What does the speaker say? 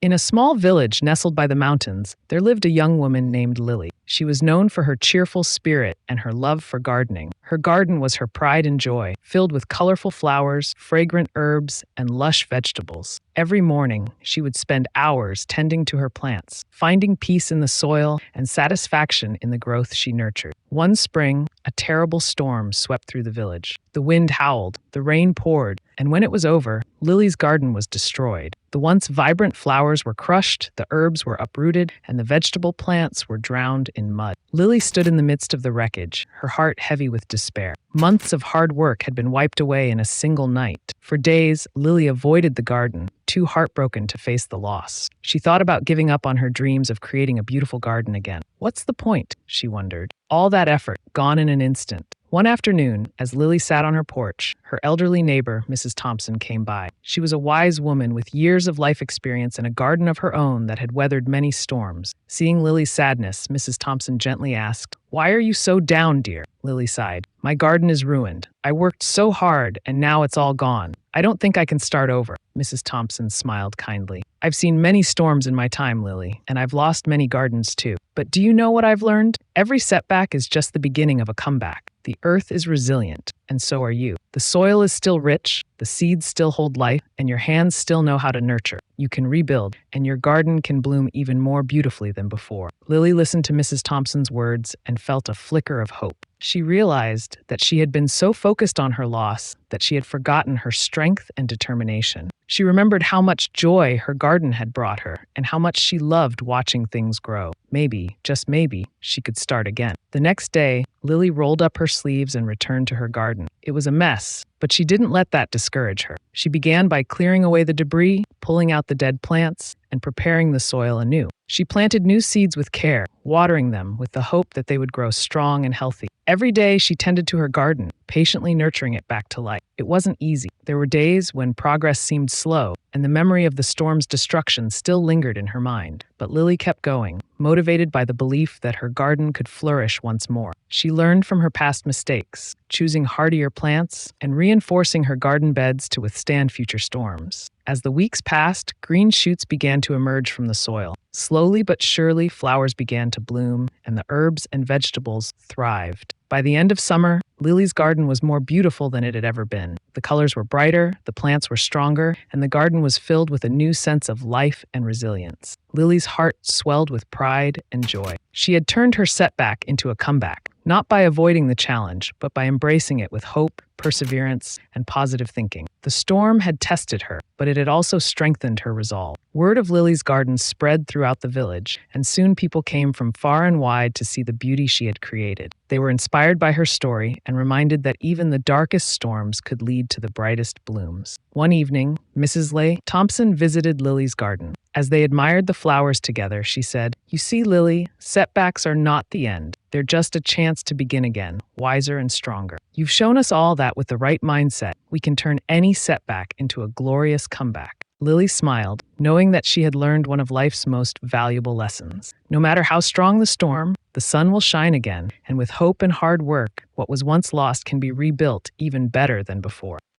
In a small village nestled by the mountains, there lived a young woman named Lily. She was known for her cheerful spirit and her love for gardening. Her garden was her pride and joy, filled with colorful flowers, fragrant herbs, and lush vegetables. Every morning, she would spend hours tending to her plants, finding peace in the soil and satisfaction in the growth she nurtured. One spring, a terrible storm swept through the village. The wind howled, the rain poured, and when it was over, Lily's garden was destroyed. The once vibrant flowers were crushed, the herbs were uprooted, and the vegetable plants were drowned in mud. Lily stood in the midst of the wreckage, her heart heavy with despair. Months of hard work had been wiped away in a single night. For days, Lily avoided the garden, too heartbroken to face the loss. She thought about giving up on her dreams of creating a beautiful garden again. What's the point? She wondered. All that effort, gone in an instant. One afternoon, as Lily sat on her porch, her elderly neighbor, Mrs. Thompson, came by. She was a wise woman with years of life experience and a garden of her own that had weathered many storms. Seeing Lily's sadness, Mrs. Thompson gently asked, "Why are you so down, dear?" Lily sighed. "My garden is ruined. I worked so hard, and now it's all gone. I don't think I can start over." Mrs. Thompson smiled kindly. "I've seen many storms in my time, Lily, and I've lost many gardens too. But do you know what I've learned? Every setback is just the beginning of a comeback. The earth is resilient, and so are you. The soil is still rich, the seeds still hold life, and your hands still know how to nurture. You can rebuild, and your garden can bloom even more beautifully than before." Lily listened to Mrs. Thompson's words and felt a flicker of hope. She realized that she had been so focused on her loss that she had forgotten her strength and determination. She remembered how much joy her garden had brought her and how much she loved watching things grow. Maybe, just maybe, she could start again. The next day, Lily rolled up her sleeves and returned to her garden. It was a mess, but she didn't let that discourage her. She began by clearing away the debris, pulling out the dead plants, and preparing the soil anew. She planted new seeds with care, watering them with the hope that they would grow strong and healthy. Every day she tended to her garden, patiently nurturing it back to life. It wasn't easy. There were days when progress seemed slow, and the memory of the storm's destruction still lingered in her mind. But Lily kept going, motivated by the belief that her garden could flourish once more. She learned from her past mistakes, choosing hardier plants and reinforcing her garden beds to withstand future storms. As the weeks passed, green shoots began to emerge from the soil. Slowly but surely, flowers began to bloom, and the herbs and vegetables thrived. By the end of summer, Lily's garden was more beautiful than it had ever been. The colors were brighter, the plants were stronger, and the garden was filled with a new sense of life and resilience. Lily's heart swelled with pride and joy. She had turned her setback into a comeback, not by avoiding the challenge, but by embracing it with hope, perseverance, and positive thinking. The storm had tested her, but it had also strengthened her resolve. Word of Lily's garden spread throughout the village, and soon people came from far and wide to see the beauty she had created. They were inspired by her story and reminded that even the darkest storms could lead to the brightest blooms. One evening, Mrs. Leigh Thompson visited Lily's garden. As they admired the flowers together, she said, "You see, Lily, setbacks are not the end. They're just a chance to begin again, wiser and stronger. You've shown us all that with the right mindset, we can turn any setback into a glorious comeback." Lily smiled, knowing that she had learned one of life's most valuable lessons. No matter how strong the storm, the sun will shine again, and with hope and hard work, what was once lost can be rebuilt even better than before.